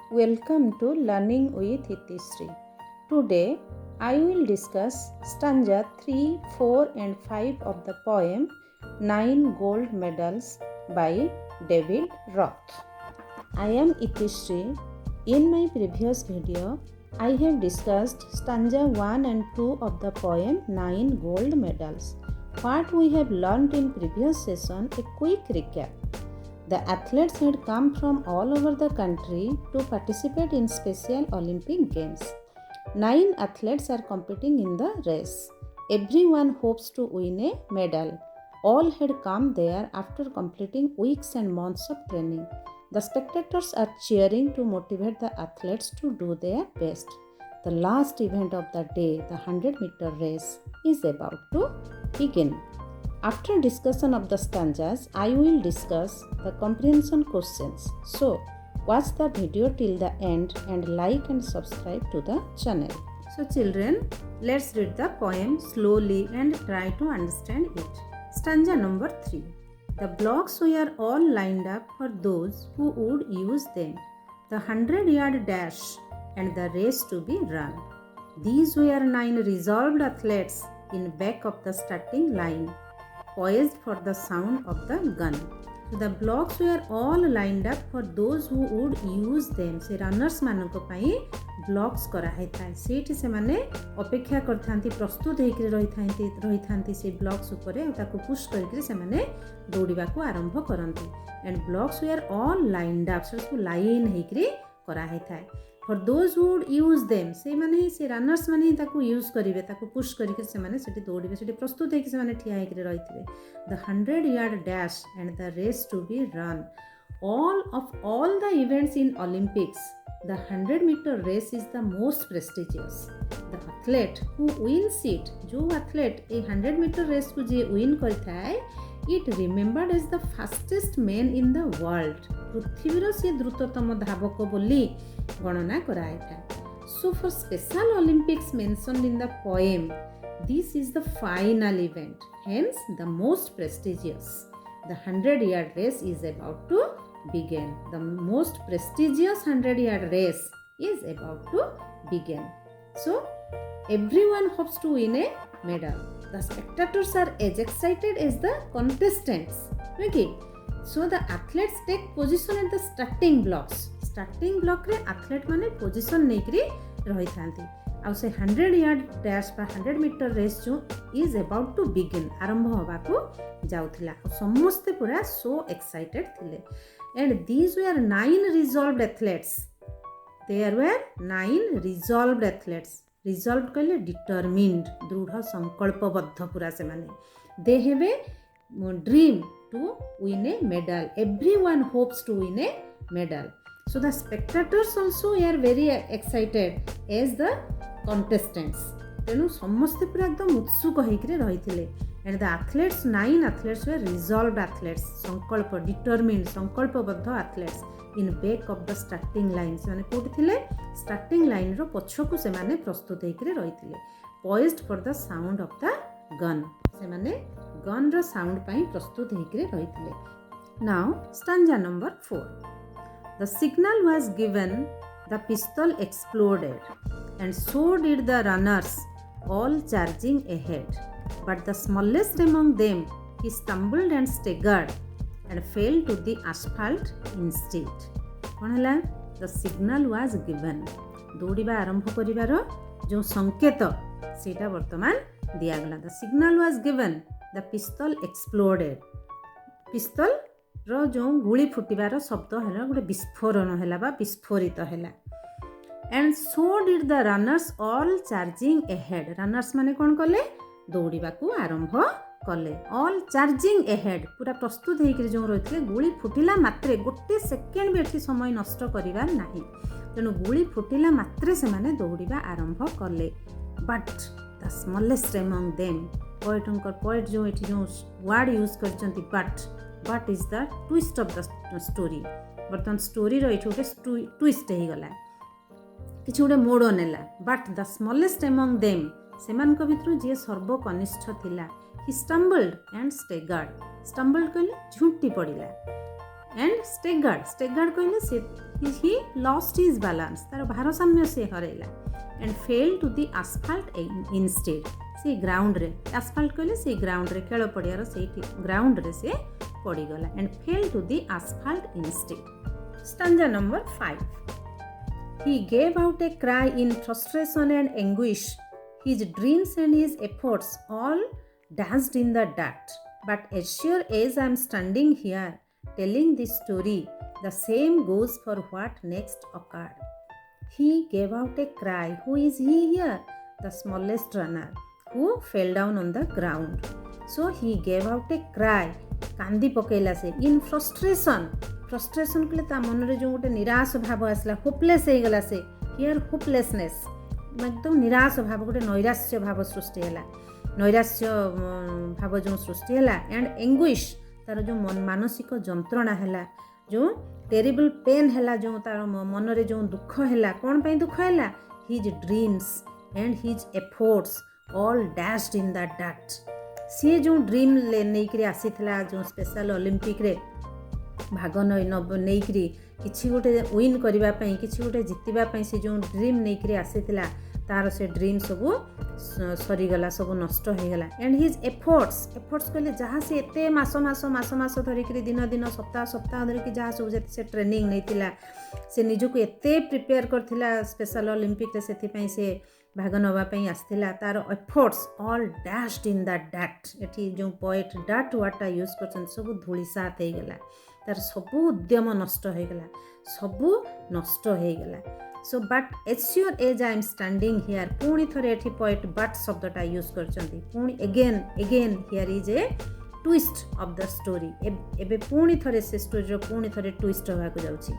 Welcome to Learning with Hitishree. Today I will discuss stanza 3, 4 and 5 of the poem 9 Gold Medals by David Roth. I am Hitishree. In my previous video, I have discussed stanza 1 and 2 of the poem 9 Gold Medals. What we have learned in previous session, a quick recap. The athletes had come from all over the country to participate in Special Olympic Games. 9 athletes are competing in the race. Everyone hopes to win a medal. All had come there after completing weeks and months of training. The spectators are cheering to motivate the athletes to do their best. The last event of the day, the 100-meter race, is about to begin. After discussion of the stanzas, I will discuss the comprehension questions. So, watch the video till the end and like and subscribe to the channel. So children, let's read the poem slowly and try to understand it. Stanza number 3. The blocks were all lined up for those who would use them. The 100-yard dash and the race to be run. These were 9 resolved athletes in back of the starting line, poised for the sound of the gun. So the blocks were all lined up for those who would use them. से runners मानक पाई blocks करा हैता सेठी से माने अपेक्षा करथांती प्रस्तुत हेकरी रहिथांती से blocks ऊपर ताको पुश करके से माने दौड़िबा को आरंभ करंती and blocks where all lined up so line हेकरी करा हैता for those who would use them से माने से रनर्स माने ताको यूज करिवे ताको पुश करके से माने सेठी दौड़िबे सेठी प्रस्तुत हेकि से माने ठिया हेकरी रहिथिबे the 100-yard dash and the race to be run. All the events in Olympics, the 100-meter race is the most prestigious. The athlete who wins it, जो athlete ए 100-meter race को जे win करथाय, it remembered as the fastest man in the world. पृथ्वीर से द्रुततम धावक बोली गणना करायथा. So for Special Olympics mentioned in the poem, this is the final event, hence the most prestigious. The 100-yard race is about to begin. The most prestigious 100-yard race is about to begin. So everyone hopes to win a medal. The spectators are as excited as the contestants. Okay. So the athletes take position at the starting blocks. Starting block रे athlete माने position नेकरी रही थांती. आउ से 100-yard dash बा 100-meter race जो is about to begin आरंभ होगा को जाउथिला. समस्ते पूरा so excited थिले. And these were 9 resolved athletes. There were 9 resolved athletes. Resolved कहले determined, दृढ़ संकल्पबद्ध पूरा से माने. They have a dream to win a medal. Everyone hopes to win a medal. So the spectators also are very excited as the contestants. तेणु समस्ते पूरा एकदम उत्सुक होइकरे रहिथिले. And the athletes, 9 athletes were resolved athletes. संकल्प, determined, संकल्पबद्ध athletes in back of the starting line. से माने कोठी थिले starting line रो पछकु से माने प्रस्तुत होइकरे रहिथिले. Poised for the sound of the gun. से माने गन रो साउंड पाई प्रस्तुत Hekare रहिथिले. Now stanza number 4. The signal was given, the pistol exploded, and so did the runners, all charging ahead. But the smallest among them, he stumbled and staggered and fell to the asphalt instead. कौन हला? The signal was given. दौड़िबा आरंभ करिबार जो संकेत सेटा वर्तमान दिया गला. The signal was given. The pistol exploded. Pistol रो जो गुली फुटिबार शब्द हैला गोटे विस्फोरण हैला बा विस्फोरित हैला. And so did the runners all charging ahead. Runners माने कोन कले? दौड़िबा को आरंभ कले. All charging ahead. पूरा प्रस्तुत हेकि जो रहिथे गुली फुटिला मात्रे गोटे सेकेंड भी एठी समय नष्ट करिबा नाही. तेनु गुली फुटिला मात्रे से माने दौड़िबा आरंभ कले. But the smallest among them, poet जो एठी जो वर्ड यूज करचंती but is the twist of the story. बर्तन स्टोरी रो एठी गोटे ट्विस्ट हे गला किछि गोटे मोड़ नेला. But the smallest among them, सेमानक भितरु जे सर्वकनिष्ठ थिला, he stumbled and staggered. Stumbled कहले झुंटी पड़िला and staggered कहले से he lost his balance, तार भारसाम्य से हरैला and fell to the asphalt instead. से ग्राउंड रे asphalt कहले से ग्राउंड रे खेल पड़ियार से ग्राउंड रे से पड़ी गला and fell to the asphalt instead. Stanza number 5. He gave out a cry in frustration and anguish. His dreams and his efforts all dashed in the dirt. But as sure as I am standing here telling this story, the same goes for what next occurred. He gave out a cry. Who is he here? The smallest runner who fell down on the ground. So he gave out a cry. कांदी पकेला से in frustration. Frustration कले ता मन रे जो गोटे निराश भाव आसला होपलेस हो गला से हियर होपलेसनेस एकदम निराश भाव गोटे नैराश्य भाव सृष्टि हैला नैराश्य भाव जो सृष्टि हैला एंड एंग्विश तार जो मानसिक जंत्रणा हैला जो टेरिबल पेन हैला जो तार मन रे जो दुख हैला कोन पई दुख हैला his dreams and his efforts all dashed in the डट सी जो ड्रीम ले नेकरी आसीथला जो स्पेशल ओलंपिक रे भाग नहीं किसी गोटे विन करने किसी गोटे जितवाई से जो ड्रीम नहीं आसीला तार से ड्रीम सब सरीगला सब नष्ट होगला एंड हिज एफर्ट्स कहले जहाँ से एते मास धरिक दिन दिन सप्ताह सप्ताह धरिक जहाँ सब से ट्रेनिंग नहीं से निजक एते प्रिपेयर करथिला स्पेशल ओलंपिक से से भाग नापी आसला तार efforts all dashed in the dot eighty जो पोएट डट वार्डटा यूज कर सब धूलिसात हो गला तार सबू उद्यम नष्ट हो गला सबू नष्ट हो गला so but as sure as I am standing here पुणी थरे एठी पोएट बट शब्दटा यूज करचंती पुणी again here is a twist of the story एबे पुणी थरे से स्टोरी रो पुणी थरे ट्विस्ट होगा को जाउची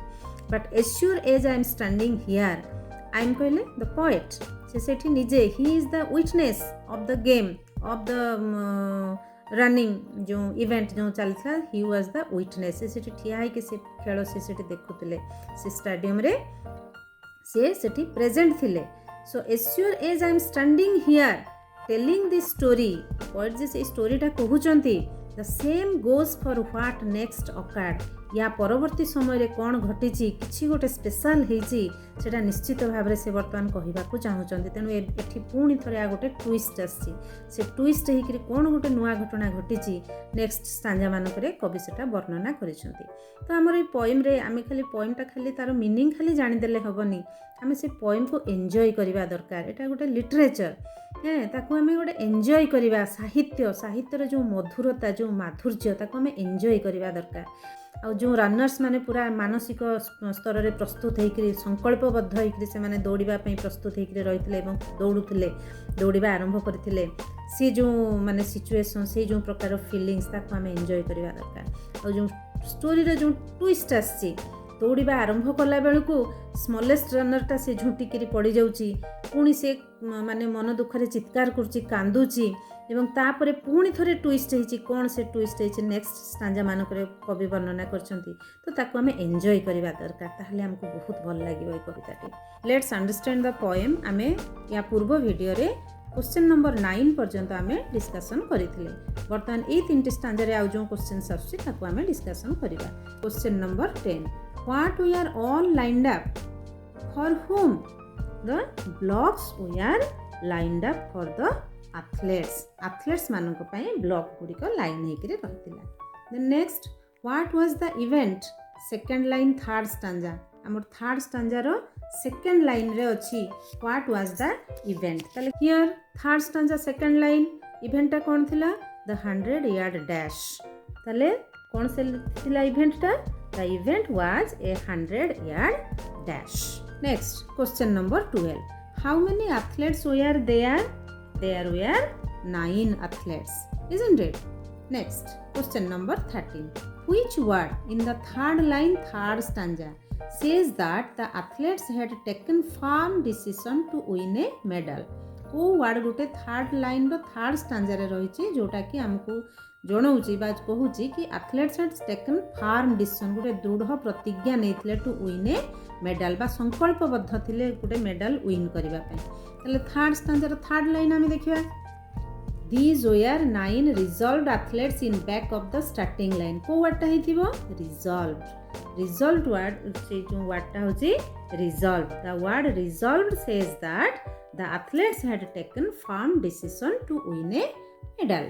but as sure as I am standing here I am कहले द पोएट से सेठी निजे he is the witness of the game of the running जो इवेंट जो चलता ही वाज द विटनेस से ठिया है कि से खेल से देखुले से स्टेडियम रे से प्रेजेंट थिले so as sure as I am standing here telling this story poet जे से स्टोरीटा कहउचंती the same goes for what next occurred या परवर्ती समय रे कौन घटी किसी गोटे स्पेशल होटा निश्चित भाव से बर्तमान कहवाक चाहूँगी तेणु एठी पुणी थे गोटे ट्विस्ट आसी से ट्विस्ट होकर कौन गोटे नुआ घटना घटी नेक्स्ट स्टांजा मानक कवि से वर्णना करिसेंती तो आमर ये पोएम रे आमे खाली पोएमटा खाली तार मीनिंग खाली जानीदेले हेबनी आमे से पोएम को एंजॉय करवा दरकार एटा गोटे लिटरेचर ताकू आमे गोटे एंजॉय करवा साहित्यर जो मधुरता जो माधुर्य ताकू आमे एंजॉय करवा दरकार आ जो रनर्स माने पूरा मानसिक स्तर में प्रस्तुत होकर संकल्पबद्ध होकर से माने दौड़ापी प्रस्तुत होकर रही दौड़ुले दौड़ा आरंभ करते सी जो माने सिचुएशन से जो प्रकार फिलिंग्स ताको आमे एंजॉय करवा दरकार और जो स्टोरी रे जो ट्विस्ट आसी दौड़ा आरंभ कला बेलू स्मॉलेस्ट रनरटा से झुंटिकी पड़ जाऊँगी पुणी से माने मन दुखरे चित्कार करुच्ची कांदुची एवं तापर पुणी थरे ट्विस्ट होइछि कौन से ट्विस्ट होइछि नेक्स्ट स्टांजा मानक कवि वर्णना करछंती तो ताको आमे एंजॉय करबा दरकार ताहले हमको बहुत भल लागिबो ए कविताटी लेट्स अंडरस्टैंड द पोएम आमे या पूर्व वीडियो रे क्वेश्चन नंबर 9 पर्यंत आमे डिस्कशन करिथिले वर्तमान ए तीनटी स्टांजा रे आ जो क्वेश्चन आछी ताको आमे डिस्कशन करिबा question number 10 what we are all lined up for whom the blocks we are lined up for the athletes मानक पई ब्लॉक गुड़िक लाइन होकर रही then next what was the event second line third stanza आमर third stanza रो second line रे अछि what was the event ताले here third stanza second line इवेंटटा कोन थिला द 100 यार्ड डैश ताले कोन से थिला इवेंटटा the event was a 100 yard dash next question number 12 how many athletes were there There were 9 athletes, isn't it? Next, question number 13. Which word in the third line, third stanza says that the athletes had taken firm decision to win a medal? वो word गोटे third line रो third stanza रे रही जोटा कि हमको जनाऊँगी बा कहूँ कि athletes had taken firm decision गोटे दृढ़ प्रतिज्ञा नहीं टू विन ए मेडल बा संकल्पबद्ध थिले गोटे मेडल विन करबा पई थर्ड स्टांजार थर्ड लाइन आम देखा these where 9 resolved athletes in back of the starting line को वर्डटा होइथिबो रिजॉल्व्ड रिजल्ट वर्ड से जो वर्डटा होची resolved. The word resolved says that the athletes had taken firm decision to win a medal.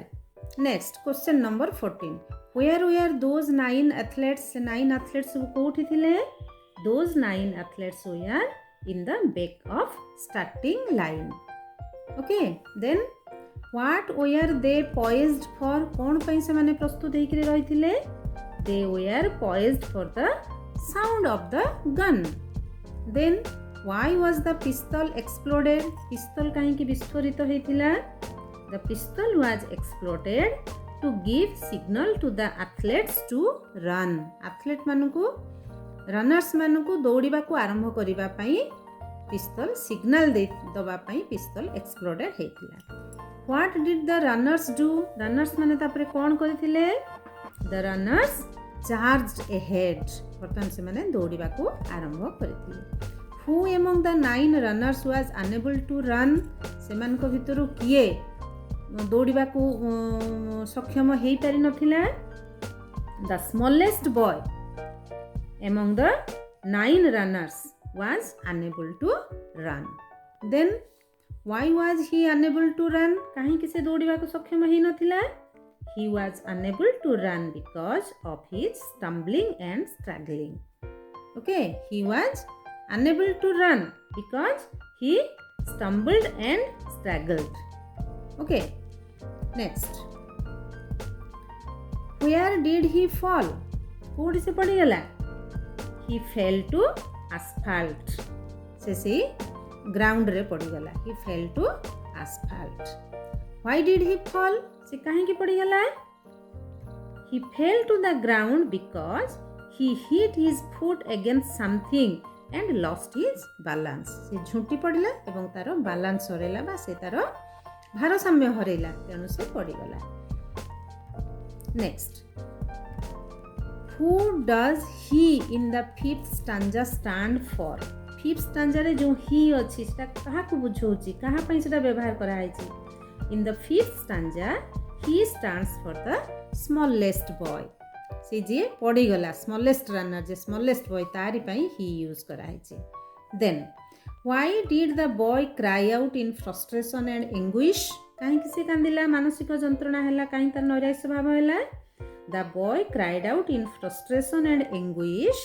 Next, question number 14. Where were those 9 athletes? 9 athletes कोठी थिले? Those 9 athletes were in the back of starting line. Okay, then what were they poised for? कौन ପାଇଁ ସେମାନେ ପ୍ରସ୍ତୁତ ହେଇକି ରହିଥିଲେ? They were poised for the sound of the gun. Then why was the pistol exploded? Pistol काहींकि विस्फोरित होइथिला? The pistol was exploded to give signal to the athletes to run. Athlete मानकु runners मानकु दौड़िबा को आरंभ करिबा पई pistol signal दबा पई pistol exploded हेतिला. What did the runners do? Runners माने तापरे कोन करिथिले? The runners charged ahead. बर्तमान से माने दौड़िबा को आरंभ करिथिले. Who among the 9 runners was unable to run? सेमान को भितरु किए दौड़िबा को सक्षम हेई पारि नथिला? The smallest boy among the 9 runners was unable to run. Then why was he unable to run? काहे कि से दौड़िबा को सक्षम हेई नथिला? He was unable to run because of his stumbling and struggling. Okay, he was unable to run because he stumbled and struggled. Okay, next. Where did he fall? कोड़ी से पड़ी गला? He fell to asphalt. से ground रे पड़ी गला. He fell to asphalt. Why did he fall? से काहे की पड़ी गला? He fell to the ground because he hit his foot against something and lost his balance. से झुंटी पड़िला एवं तारो balance हरेला बा से तारो भारसाम्य हरेला तेणु से पड़ी गला. Next. Who does he in the 5th stanza stand for? 5th stanza रे जो he अछि सेटा कहा को बुझौछि कहा पई सेटा व्यवहार करा आइछि. In the 5th stanza he stands for the smallest boy. से जे पड़ी गला smallest runner जे smallest boy तारी पई he use करा आइछि. Then why did the boy cry out in frustration and anguish? काहे कि से कांदिला मानसिक जंत्रणा हैला काहे तार नैराश्य भाव हैला? The boy cried out in frustration and anguish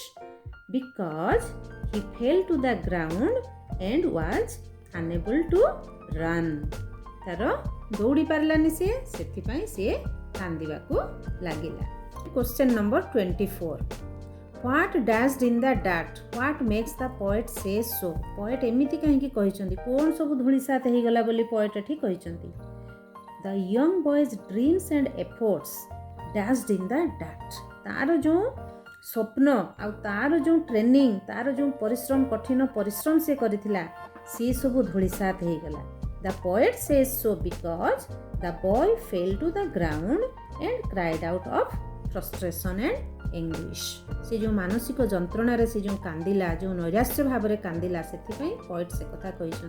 because he fell to the ground and was unable to run. तारो दौड़ी पारलानी से सेथि पई से कांदिबा को लागिला. Question number 24. What dashed in the dirt? What makes the poet say so? Poet एमिति काहे कि कहिसंती कोन सब धूଳି साथ हेई गला बोली poet एठी कहिसंती. The young boy's dreams and efforts dashed in the dirt. तारो जो स्वप्न आ तारो जो ट्रेनिंग तारो जो परिश्रम कठिन परिश्रम से करिथिला से सब धूଳି साथ हेई गला. The poet says so because the boy fell to the ground and cried out of frustration and anguish. से जो मानसिक जंत्रणा रे से जो कांदिला जो नैराश्य भाव रे कांदिला सेथि पई पोएट से कथा कहिसं.